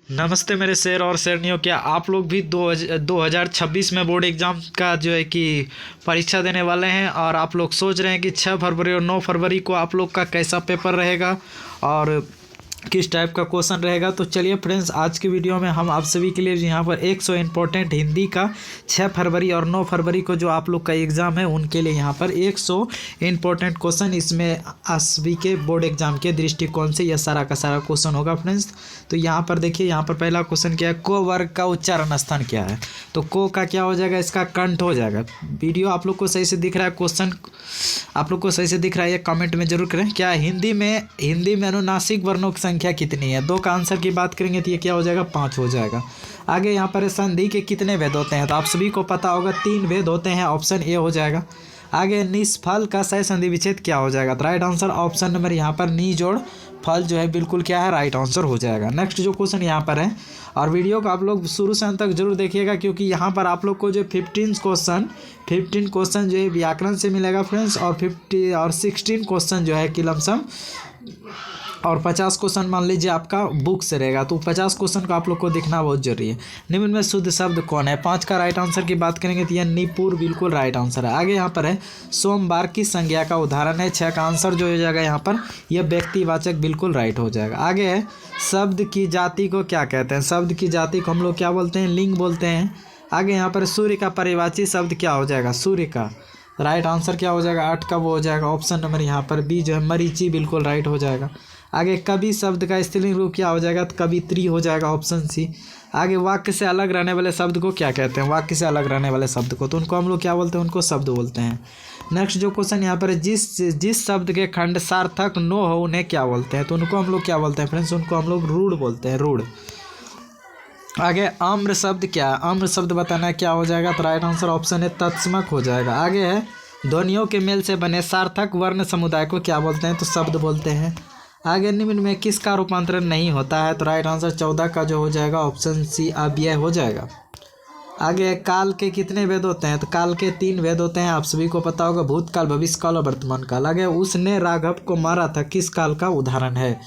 नमस्ते मेरे शेर और शेरनियों। क्या आप लोग भी 2026 में बोर्ड एग्ज़ाम का जो है कि परीक्षा देने वाले हैं और आप लोग सोच रहे हैं कि 6 फरवरी और 9 फरवरी को आप लोग का कैसा पेपर रहेगा और किस टाइप का क्वेश्चन रहेगा। तो चलिए फ्रेंड्स, आज की वीडियो में हम आप सभी के लिए यहाँ पर 100 इम्पोर्टेंट हिंदी का 6 फरवरी और 9 फरवरी को जो आप लोग का एग्ज़ाम है उनके लिए यहाँ पर 100 इम्पोर्टेंट क्वेश्चन इसमें सभी के बोर्ड एग्जाम के दृष्टिकोण से यह सारा का सारा क्वेश्चन होगा फ्रेंड्स। तो यहाँ पर देखिए, यहाँ पर पहला क्वेश्चन क्या है, को वर्ग का उच्चारण स्थान क्या है। तो को का क्या हो जाएगा, इसका कंठ हो जाएगा। वीडियो आप लोग को सही से दिख रहा है, क्वेश्चन आप लोग को सही से दिख रहा है, ये कमेंट में जरूर करें। क्या हिंदी में अनुनासिक वर्णों की संख्या कितनी है। 2 का आंसर की बात करेंगे तो ये क्या हो जाएगा, 5 हो जाएगा। आगे यहाँ पर संधि के कितने भेद होते हैं, तो आप सभी को पता होगा 3 भेद होते हैं, ऑप्शन ए हो जाएगा। आगे निष्फल का सह संधि विच्छेद क्या हो जाएगा, तो राइट आंसर ऑप्शन नंबर यहाँ पर नी जोड़ फल जो है बिल्कुल क्या है, राइट आंसर हो जाएगा। नेक्स्ट जो क्वेश्चन यहाँ पर है, और वीडियो को आप लोग शुरू से अंत तक जरूर देखिएगा क्योंकि यहाँ पर आप लोग को जो 15 क्वेश्चन जो है व्याकरण से मिलेगा फ्रेंड्स, और 16 क्वेश्चन जो है कि लमसम, और 50 क्वेश्चन मान लीजिए आपका बुक से रहेगा। तो 50 क्वेश्चन को आप लोग को देखना बहुत जरूरी है। निम्न में शुद्ध शब्द कौन है। 5 का राइट आंसर की बात करेंगे तो यह निपुर बिल्कुल राइट आंसर है। आगे यहाँ पर है सोमवार की संज्ञा का उदाहरण है। 6 का आंसर जो हो जाएगा यहाँ पर, यह व्यक्तिवाचक बिल्कुल राइट हो जाएगा। आगे है शब्द की जाति को क्या कहते हैं। शब्द की जाति को हम लोग क्या बोलते हैं, लिंग बोलते हैं। आगे यहाँ पर सूर्य का परिवाची शब्द क्या हो जाएगा, सूर्य का राइट आंसर क्या हो जाएगा, 8 का वो हो जाएगा ऑप्शन नंबर यहाँ पर बी जो है मरीचि बिल्कुल राइट हो जाएगा। आगे कवि शब्द का स्त्रीलिंग रूप क्या हो जाएगा, तो कवित्री हो जाएगा ऑप्शन सी। आगे वाक्य से अलग रहने वाले शब्द को क्या कहते हैं, वाक्य से अलग रहने वाले शब्द को तो उनको हम लोग क्या बोलते हैं, उनको शब्द बोलते हैं। नेक्स्ट जो क्वेश्चन यहाँ पर है, जिस शब्द के खंड सार्थक नो हो उन्हें क्या बोलते हैं, तो उनको हम लोग क्या बोलते हैं फ्रेंड्स, उनको हम लोग रूढ़ बोलते हैं, रूढ़। आगे आम्र शब्द क्या है, आम्र शब्द बताना है क्या हो जाएगा, तो राइट आंसर ऑप्शन है तत्समक हो जाएगा। आगे है ध्वनियों के मेल से बने सार्थक वर्ण समुदाय को क्या बोलते हैं, तो शब्द बोलते हैं। आगे निम्न में किसका रूपांतरण नहीं होता है, तो राइट आंसर 14 का जो हो जाएगा ऑप्शन सी अव्यय हो जाएगा। आगे काल के कितने वेद होते हैं, तो काल के 3 वेद होते हैं, आप सभी को पता होगा, भूतकाल, भविष्यकाल और वर्तमान काल। आगे उसने राघव को मारा था किस काल का उदाहरण है।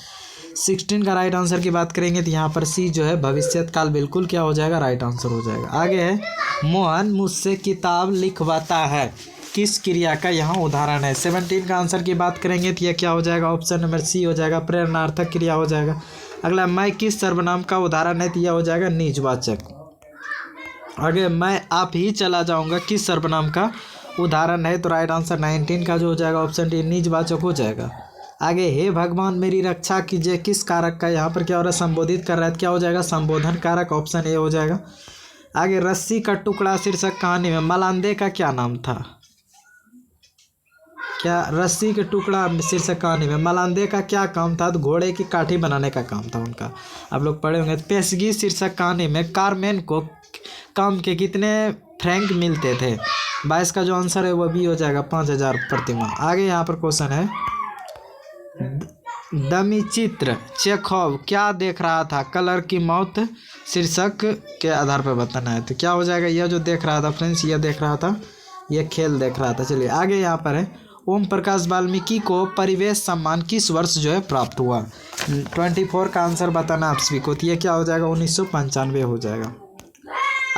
16 का राइट आंसर की बात करेंगे तो यहाँ पर सी जो है भविष्यत काल बिल्कुल क्या हो जाएगा, राइट आंसर हो जाएगा। आगे है मोहन मुझसे किताब लिखवाता है किस क्रिया का यहाँ उदाहरण है। 17 का आंसर की बात करेंगे तो यह क्या हो जाएगा, ऑप्शन नंबर सी हो जाएगा, प्रेरणार्थक क्रिया हो जाएगा। अगला मैं किस सर्वनाम का उदाहरण है, तो यह हो जाएगा निजवाचक। आगे मैं आप ही चला जाऊंगा किस सर्वनाम का उदाहरण है, तो राइट आंसर 19 का जो हो जाएगा ऑप्शन डी निजवाचक हो जाएगा। आगे हे भगवान मेरी रक्षा कीजिए किस कारक का यहाँ पर क्या हो रहा है, संबोधित कर रहा है, तो क्या हो जाएगा, संबोधन कारक, ऑप्शन ए हो जाएगा। आगे रस्सी का टुकड़ा शीर्षक कहानी में मलांदे का क्या नाम था, क्या रस्सी के टुकड़ा शीर्षक कहानी में मलांदे का क्या काम था, तो घोड़े की काठी बनाने का काम था उनका, आप लोग पढ़े होंगे। पेशगी शीर्षक कहानी में कारमेन को काम के कितने फ्रैंक मिलते थे। 22 का जो आंसर है वह भी हो जाएगा 5000 प्रतिमाह। आगे यहाँ पर क्वेश्चन है दमिचित्र चेखोव क्या देख रहा था, कलर की मौत शीर्षक के आधार पर बताना है, तो क्या हो जाएगा, यह जो देख रहा था फ्रेंड्स, यह देख रहा था, यह खेल देख रहा था। चलिए आगे यहाँ पर है ओम प्रकाश वाल्मीकि को परिवेश सम्मान किस वर्ष जो है प्राप्त हुआ। 24 का आंसर बताना आप सभी को, तो ये क्या हो जाएगा, 1995 हो जाएगा।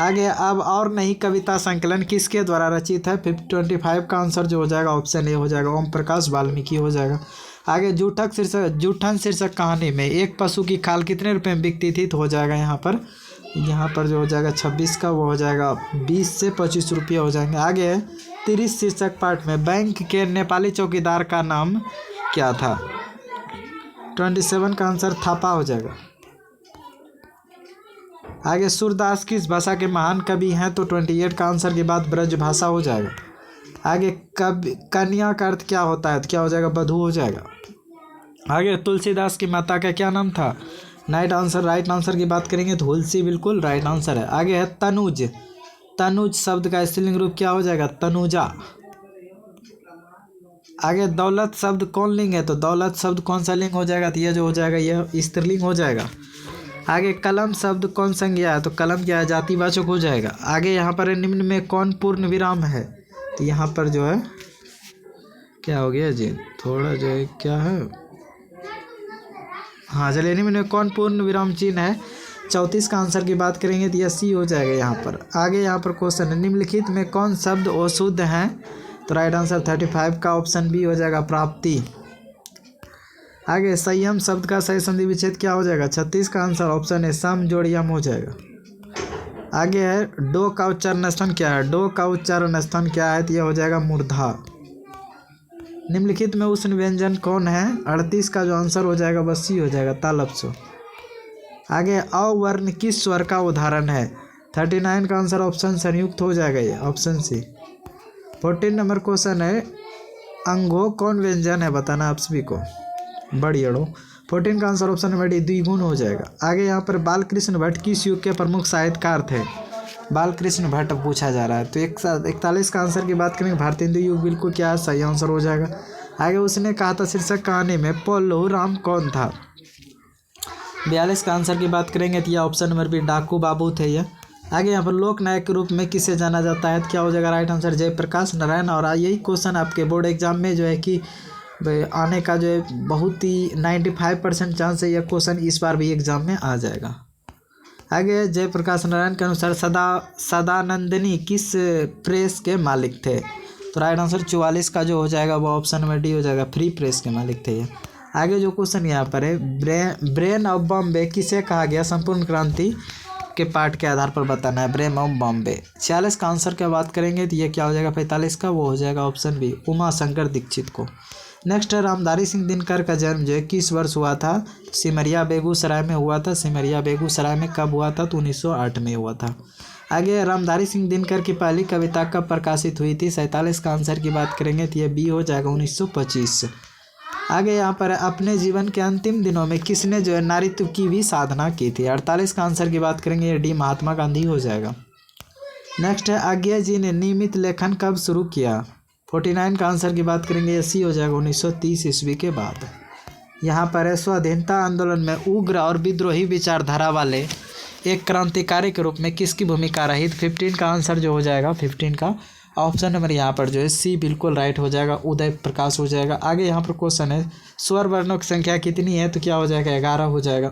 आगे अब और नहीं कविता संकलन किसके द्वारा रचित है। 25 का आंसर जो हो जाएगा ऑप्शन ए हो जाएगा, ओम प्रकाश वाल्मीकि हो जाएगा। आगे जूठन शीर्षक कहानी में एक पशु की खाल कितने रुपए में बिकती थी, तो हो जाएगा यहाँ पर जो हो जाएगा 26 का वो हो जाएगा 20 से 25 रुपये हो जाएंगे। आगे है 30 शीर्षक पाठ में बैंक के नेपाली चौकीदार का नाम क्या था। 27 का आंसर थापा हो जाएगा। आगे सूरदास किस भाषा के महान कवि हैं, तो 28 का आंसर के बाद ब्रज भाषा हो जाएगा। आगे कन्या का अर्थ क्या होता है, तो क्या हो जाएगा, बधू हो जाएगा। आगे तुलसीदास की माता का क्या नाम था, राइट आंसर की बात करेंगे तो तुलसी बिल्कुल राइट आंसर है। आगे है तनुज शब्द का स्त्रीलिंग रूप क्या हो जाएगा, तनुजा। आगे दौलत शब्द कौन लिंग है, तो दौलत शब्द कौन सा लिंग हो जाएगा, तो यह जो हो जाएगा यह स्त्रीलिंग हो जाएगा। आगे कलम शब्द कौन संज्ञा है, तो कलम क्या है, जातिवाचक हो जाएगा। आगे यहाँ पर निम्न में कौन पूर्ण विराम है, तो यहाँ पर जो है क्या हो गया जी, थोड़ा जो है क्या है, हाँ चलिए निम्न में कौन पूर्ण विराम चिन्ह है, 34 का आंसर की बात करेंगे तो यह सी हो जाएगा यहाँ पर। आगे यहाँ पर क्वेश्चन है, निम्नलिखित में कौन शब्द अशुद्ध हैं? तो राइट आंसर 35 का ऑप्शन बी हो जाएगा, प्राप्ति। आगे संयम शब्द का सही संधि विच्छेद क्या हो जाएगा? 36 का आंसर ऑप्शन है सम जोड़ यम हो जाएगा। आगे है डो का उच्चारण स्थान क्या है? डो का उच्चारण स्थान क्या है? तो यह हो जाएगा मूर्धा। निम्नलिखित में उष्ण व्यंजन कौन है? 38 का जो आंसर हो जाएगा बस सी हो जाएगा, तालब्सो। आगे अवर्ण किस स्वर का उदाहरण है? 39 का आंसर ऑप्शन संयुक्त हो जाएगा, ये ऑप्शन सी। 14 नंबर क्वेश्चन है, अंगो कौन व्यंजन है? बताना आप सभी को, बड़ी अड़ो। 14 का आंसर ऑप्शन नंबर डी द्विगुण हो जाएगा। आगे यहाँ पर बालकृष्ण भट्ट किस युग के प्रमुख साहित्यकार थे? बालकृष्ण भट्ट पूछा जा रहा है। तो 41 का आंसर की बात करेंगे, भारतेंदु युग बिल्कुल क्या सही आंसर हो जाएगा। आगे उसने कहा था शीर्षक कहानी में पल्लू राम कौन था? 42 का आंसर की बात करेंगे तो यह ऑप्शन नंबर बी डाकू बाबू थे यह। आगे यहाँ पर लोक नायक के रूप में किसे जाना जाता है? तो क्या हो जाएगा? Right answer Jayaprakash Narayan. और यही क्वेश्चन आपके बोर्ड एग्जाम में जो है कि आने का जो है बहुत ही 95% चांस है यह क्वेश्चन इस बार भी एग्जाम में आ जाएगा। आगे जयप्रकाश नारायण के अनुसार सदानंदिनी किस प्रेस के मालिक थे? तो राइट आंसर 44 का जो हो जाएगा वो ऑप्शन नंबर डी हो जाएगा, फ्री प्रेस के मालिक थे ये। आगे जो क्वेश्चन यहाँ पर है, ब्रेन ऑफ बॉम्बे किसे कहा गया? संपूर्ण क्रांति के पाठ के आधार पर बताना है, ब्रेन ऑफ बॉम्बे। 46 का आंसर की बात करेंगे तो ये क्या हो जाएगा? 45 का वो हो जाएगा ऑप्शन बी, उमा शंकर दीक्षित को। नेक्स्ट है, रामधारी सिंह दिनकर का जन्म जो है किस वर्ष हुआ था? सिमरिया बेगूसराय में हुआ था। सिमरिया बेगूसराय में कब हुआ था? तो 1908 में हुआ था। आगे रामधारी सिंह दिनकर की पहली कविता कब प्रकाशित हुई थी? 47 का आंसर की बात करेंगे तो ये बी हो जाएगा, 1925। आगे यहाँ पर अपने जीवन के अंतिम दिनों में किसने जो है नारीत्व की भी साधना की थी? 48 का आंसर की बात करेंगे, ये डी महात्मा गांधी हो जाएगा। नेक्स्ट है, आज्ञा जी ने नियमित लेखन कब शुरू किया? 49 का आंसर की बात करेंगे, ये सी हो जाएगा, 1930 ईस्वी के बाद। यहाँ पर है, स्वाधीनता आंदोलन में उग्र और विद्रोही विचारधारा वाले एक क्रांतिकारी के रूप में किसकी भूमिका रही? 15 का आंसर जो हो जाएगा, 15 का ऑप्शन नंबर यहाँ पर जो है सी बिल्कुल राइट हो जाएगा, उदय प्रकाश हो जाएगा। आगे यहाँ पर क्वेश्चन है, स्वर वर्णों की संख्या कितनी है? तो क्या हो जाएगा? 11 हो जाएगा।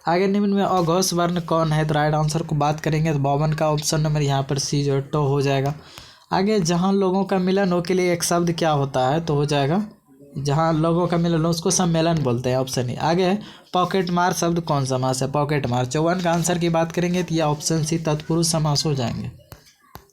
आगे निम्न में अघोष वर्ण कौन है? तो राइट आंसर को बात करेंगे तो 52 का ऑप्शन नंबर यहाँ पर सी जो है टो हो जाएगा। आगे जहाँ लोगों का मिलन हो के लिए एक शब्द क्या होता है? तो हो जाएगा, जहाँ लोगों का मिलन हो उसको सम्मेलन बोलते हैं, ऑप्शन ही। आगे है, पॉकेट मार शब्द कौन समास है? पॉकेट मार। 54 का आंसर की बात करेंगे तो यह ऑप्शन सी तत्पुरुष समास हो जाएंगे।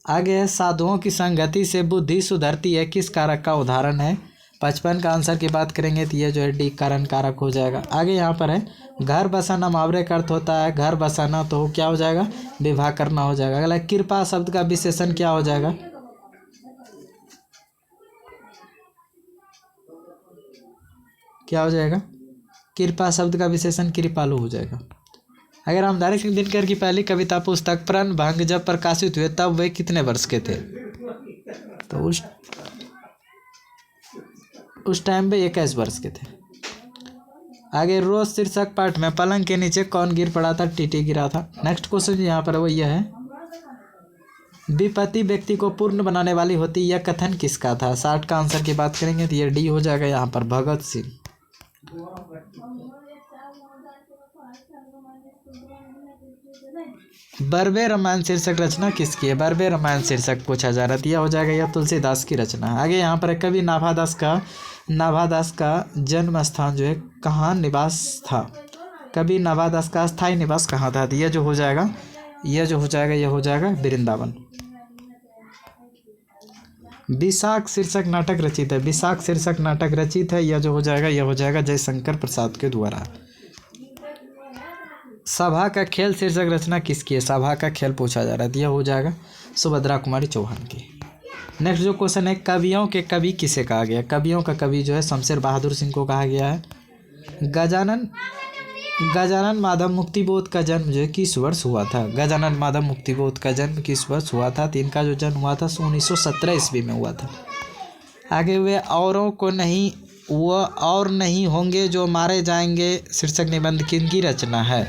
आगे है, साधुओं की संगति से बुद्धि सुधरती है किस कारक का उदाहरण है? 55 का आंसर की बात करेंगे तो ये जो है डी कारण कारक हो जाएगा। आगे यहाँ पर है, घर बसाना मुहावरे का अर्थ होता है घर बसाना, तो क्या हो जाएगा? विवाह करना हो जाएगा। अगला, कृपा शब्द का विशेषण क्या हो जाएगा? क्या हो जाएगा? कृपा शब्द का विशेषण कृपालु हो जाएगा। अगर रामधारी सिंह दिनकर की पहली कविता पुस्तक प्रणभंग जब प्रकाशित हुए तब वे कितने वर्ष के थे? तो उस टाइम पे 21 वर्ष के थे। आगे, रोज शीर्षक पाठ में पलंग के नीचे कौन गिर पड़ा था? टीटी गिरा था। नेक्स्ट क्वेश्चन यहाँ पर वो यह है, विपत्ति व्यक्ति को पूर्ण बनाने वाली होती, यह कथन किसका था? 60 का आंसर की बात करेंगे तो ये डी हो जाएगा यहाँ पर, भगत सिंह। बरबे रामायण शीर्षक रचना किसकी है? बरबे रामायण शीर्षक पूछा जा रहा था, यह हो जाएगा, यह तुलसीदास की रचना है। आगे यहाँ पर कवि नाभादास का जन्म स्थान जो है कहाँ निवास था? कवि नाभादास का स्थायी निवास कहाँ था? तो यह जो हो जाएगा, यह हो जाएगा वृंदावन। विशाख शीर्षक नाटक रचित है। विशाख शीर्षक नाटक रचित है, यह जो हो जाएगा, यह हो जाएगा जयशंकर प्रसाद के द्वारा। सभा का खेल शीर्षक रचना किसकी है? सभा का खेल पूछा जा रहा है, यह हो जाएगा सुभद्रा कुमारी चौहान की। नेक्स्ट जो क्वेश्चन है, कवियों के कवि किसे कहा गया? कवियों का कवि जो है शमशेर बहादुर सिंह को कहा गया है। गजानन माधव मुक्तिबोध का जन्म जो है किस वर्ष हुआ था? गजानन माधव मुक्तिबोध का जन्म किस वर्ष हुआ था? तो इनका जो जन्म हुआ था 1917 ईस्वी में हुआ था। आगे, वे औरों को नहीं, वह और नहीं होंगे जो मारे जाएंगे शीर्षक निबंध किनकी रचना है?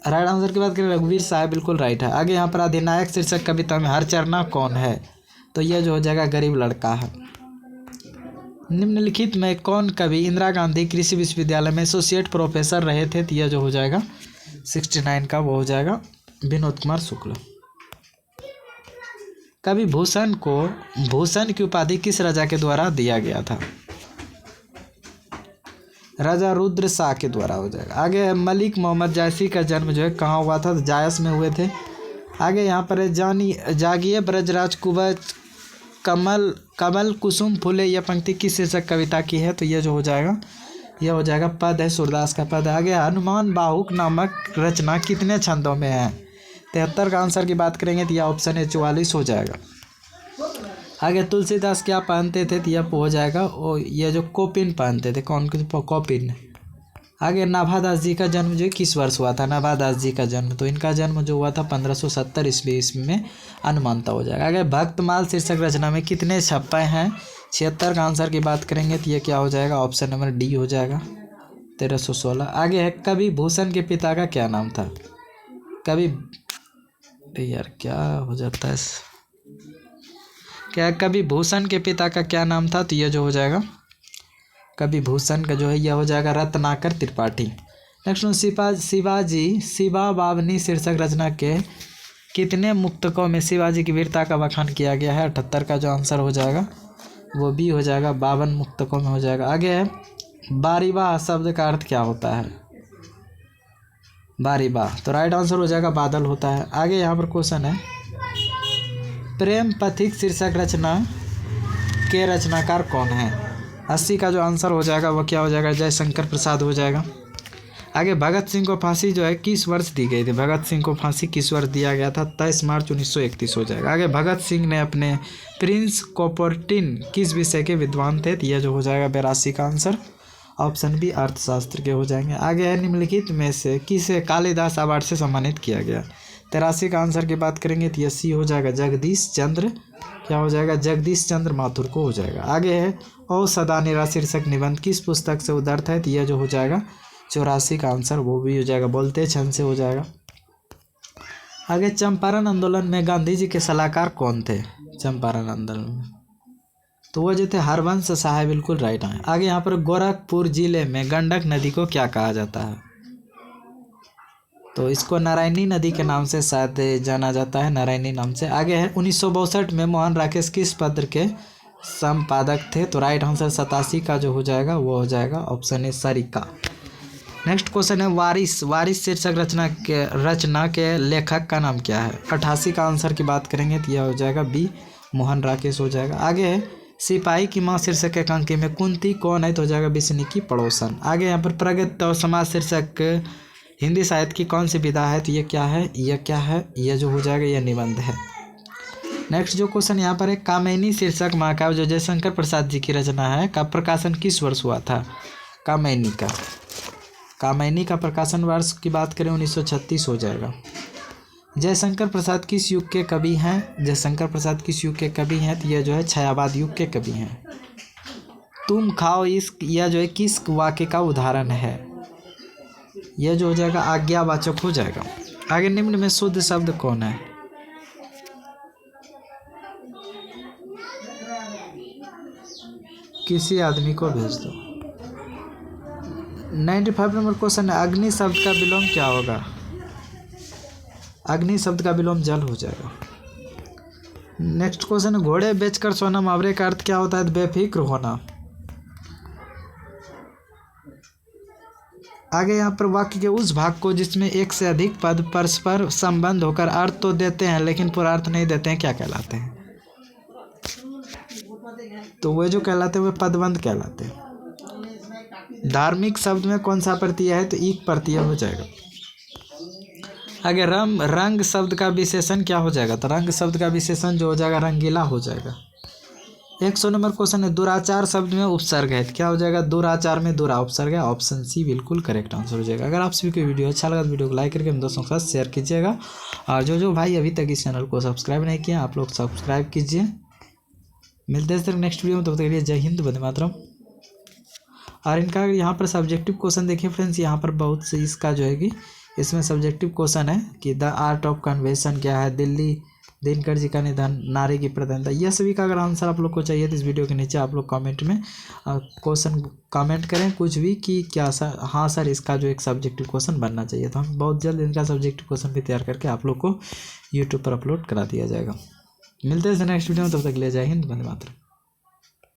राइट आंसर की बात करें, रघुवीर साहब बिल्कुल राइट है। आगे यहाँ पर अधिनायक शीर्षक कविता में हरचरना कौन है? तो यह जो हो जाएगा गरीब लड़का है। निम्नलिखित में कौन कवि इंदिरा गांधी कृषि विश्वविद्यालय में एसोसिएट प्रोफेसर रहे थे? तो यह जो हो जाएगा 69 का वो हो जाएगा विनोद कुमार शुक्ल। कवि भूषण को भूषण की उपाधि किस राजा के द्वारा दिया गया था? राजा रुद्र शाह के द्वारा हो जाएगा। आगे मलिक मोहम्मद जायसी का जन्म जो है कहाँ हुआ था? तो जायस में हुए थे। आगे यहाँ पर है जागिए ब्रजराज कुबज कमल कमल कुसुम फूले, यह पंक्ति किस शीर्षक कविता की है? तो यह जो हो जाएगा यह हो जाएगा पद है, सूरदास का पद है। आगे हनुमान बाहुक नामक रचना कितने छंदों में है? 73 का आंसर की बात करेंगे तो यह ऑप्शन है 44 हो जाएगा। आगे तुलसीदास क्या पहनते थे? तो यह हो जाएगा और यह जो कोपिन पहनते थे। कौन कोपिन। आगे नाभादास जी का जन्म जो किस वर्ष हुआ था? नाभादास जी का जन्म तो इनका जन्म जो हुआ था 1570 ईस्वी में अनुमानता हो जाएगा। आगे भक्तमाल शीर्षक रचना में कितने छप्पे हैं? 76 का आंसर की बात करेंगे तो ये क्या हो जाएगा? ऑप्शन नंबर डी हो जाएगा 1316। आगे है कवि भूषण के पिता का क्या नाम था? कवि यार क्या हो जाता है क्या कवि भूषण के पिता का क्या नाम था? तो यह जो हो जाएगा कवि भूषण का जो है यह हो जाएगा रत्नाकर त्रिपाठी। नेक्स्ट शिवाजी शिवा बावनी शीर्षक रचना के कितने मुक्तकों में शिवाजी की वीरता का बखान किया गया है? 78 का जो आंसर हो जाएगा वो भी हो जाएगा 52 मुक्तकों में हो जाएगा। आगे है बारीबाह शब्द का अर्थ क्या होता है? बारीबाह तो राइट आंसर हो जाएगा बादल होता है। आगे यहाँ पर क्वेश्चन है प्रेम पथिक शीर्षक रचना के रचनाकार कौन है? 80 का जो आंसर हो जाएगा वो क्या हो जाएगा? जयशंकर प्रसाद हो जाएगा। आगे भगत सिंह को फांसी जो है किस वर्ष दी गई थी? भगत सिंह को फांसी किस वर्ष दिया गया था? 23 मार्च 1931 हो जाएगा। आगे भगत सिंह ने अपने प्रिंस कॉपर्टिन किस विषय के विद्वान थे? तो यह जो हो जाएगा 82 का आंसर ऑप्शन भी अर्थशास्त्र के हो जाएंगे। आगे है निम्नलिखित में से किसे कालिदास अवार्ड से सम्मानित किया गया? 83 का आंसर की बात करेंगे तो यह हो जाएगा जगदीश चंद्र क्या हो जाएगा? जगदीश चंद्र माथुर को हो जाएगा। आगे है ओ सदा निरा शीर्षक निबंध किस पुस्तक से उद्धृत है? तो यह जो हो जाएगा 84 का आंसर वो भी हो जाएगा बोलते छंद से हो जाएगा। आगे चंपारण आंदोलन में गांधी जी के सलाहकार कौन थे? चंपारण आंदोलन में तो वो जो थे हरवंश शाह, बिल्कुल राइट है। आगे यहाँ पर गोरखपुर जिले में गंडक नदी को क्या कहा जाता है? तो इसको नारायणी नदी के नाम से शायद जाना जाता है, नारायणी नाम से। आगे है 1962 में मोहन राकेश किस पत्र के संपादक थे? तो राइट आंसर 87 का जो हो जाएगा वो हो जाएगा option A Sarika. Next question है वारिस शीर्षक रचना के लेखक का नाम क्या है? 88 का आंसर की बात करेंगे तो यह हो जाएगा बी मोहन राकेश हो जाएगा। आगे है सिपाही की माँ शीर्षक एकांकी में कुंती कौन है? तो हो जाएगा बिस्नी की पड़ोसन। आगे यहाँ पर प्रगति और समाज शीर्षक हिंदी साहित्य की कौन सी विधा है? तो ये क्या है? यह जो हो जाएगा यह निबंध है। नेक्स्ट जो क्वेश्चन यहाँ पर है कामिनी शीर्षक महाकाव्य जो जयशंकर प्रसाद जी की रचना है का प्रकाशन किस वर्ष हुआ था? कामिनी का प्रकाशन वर्ष की बात करें 1936 हो जाएगा। जयशंकर प्रसाद किस युग के कवि हैं? जयशंकर प्रसाद किस युग के कवि हैं? तो यह जो है छायावाद युग के कवि हैं। तुम खाओ इश्क यह जो है किस वाक्य का उदाहरण है? यह जो हो जाएगा आज्ञावाचक हो जाएगा। आगे निम्न में शुद्ध शब्द कौन है? किसी आदमी को भेज दो। 95 नंबर क्वेश्चन है अग्नि शब्द का विलोम क्या होगा? अग्नि शब्द का विलोम जल हो जाएगा। नेक्स्ट क्वेश्चन है घोड़े बेचकर सोना मुहावरे का अर्थ क्या होता है? बेफिक्र होना। आगे यहाँ पर वाक्य के उस भाग को जिसमें एक से अधिक पद परस्पर संबंध होकर अर्थ तो देते हैं लेकिन पूरा अर्थ नहीं देते हैं क्या कहलाते हैं? तो वे जो कहलाते हैं वे पदबंध कहलाते हैं। धार्मिक शब्द में कौन सा प्रत्यय है? तो ईक प्रत्यय हो जाएगा। आगे रंग शब्द का विशेषण क्या हो जाएगा? तो रंग शब्द का विशेषण जो हो जाएगा रंगीला हो जाएगा। 100 नंबर क्वेश्चन है दुराचार शब्द में उपसर्ग है क्या हो जाएगा? दुराचार में दुरा उपसर्ग है ऑप्शन सी बिल्कुल करेक्ट आंसर हो जाएगा। अगर आप सभी को वीडियो अच्छा लगा तो वीडियो को लाइक करके अपने दोस्तों के साथ शेयर कीजिएगा और जो भाई अभी तक इस चैनल को सब्सक्राइब नहीं किया आप लोग सब्सक्राइब कीजिए। मिलते हैं सर नेक्स्ट वीडियो में, तब तक के लिए जय हिंद वंदे मातरम। और इनका यहाँ पर सब्जेक्टिव क्वेश्चन देखिए फ्रेंड्स, यहाँ पर बहुत से इसका जो है कि इसमें सब्जेक्टिव क्वेश्चन है कि द आर्ट ऑफ कन्वेंशन क्या है, दिल्ली दिनकर जी का निधन, नारी की प्रधानता, यह सभी का अगर आंसर आप लोग को चाहिए तो इस वीडियो के नीचे आप लोग कमेंट में क्वेश्चन कमेंट करें कुछ भी कि क्या सर, हाँ सर इसका जो एक सब्जेक्टिव क्वेश्चन बनना चाहिए। तो हम बहुत जल्द इनका सब्जेक्टिव क्वेश्चन भी तैयार करके आप लोग को यूट्यूब पर अपलोड करा दिया जाएगा। मिलते हैं नेक्स्ट वीडियो में, तब तक ले जय हिंद, वंदे मातरम।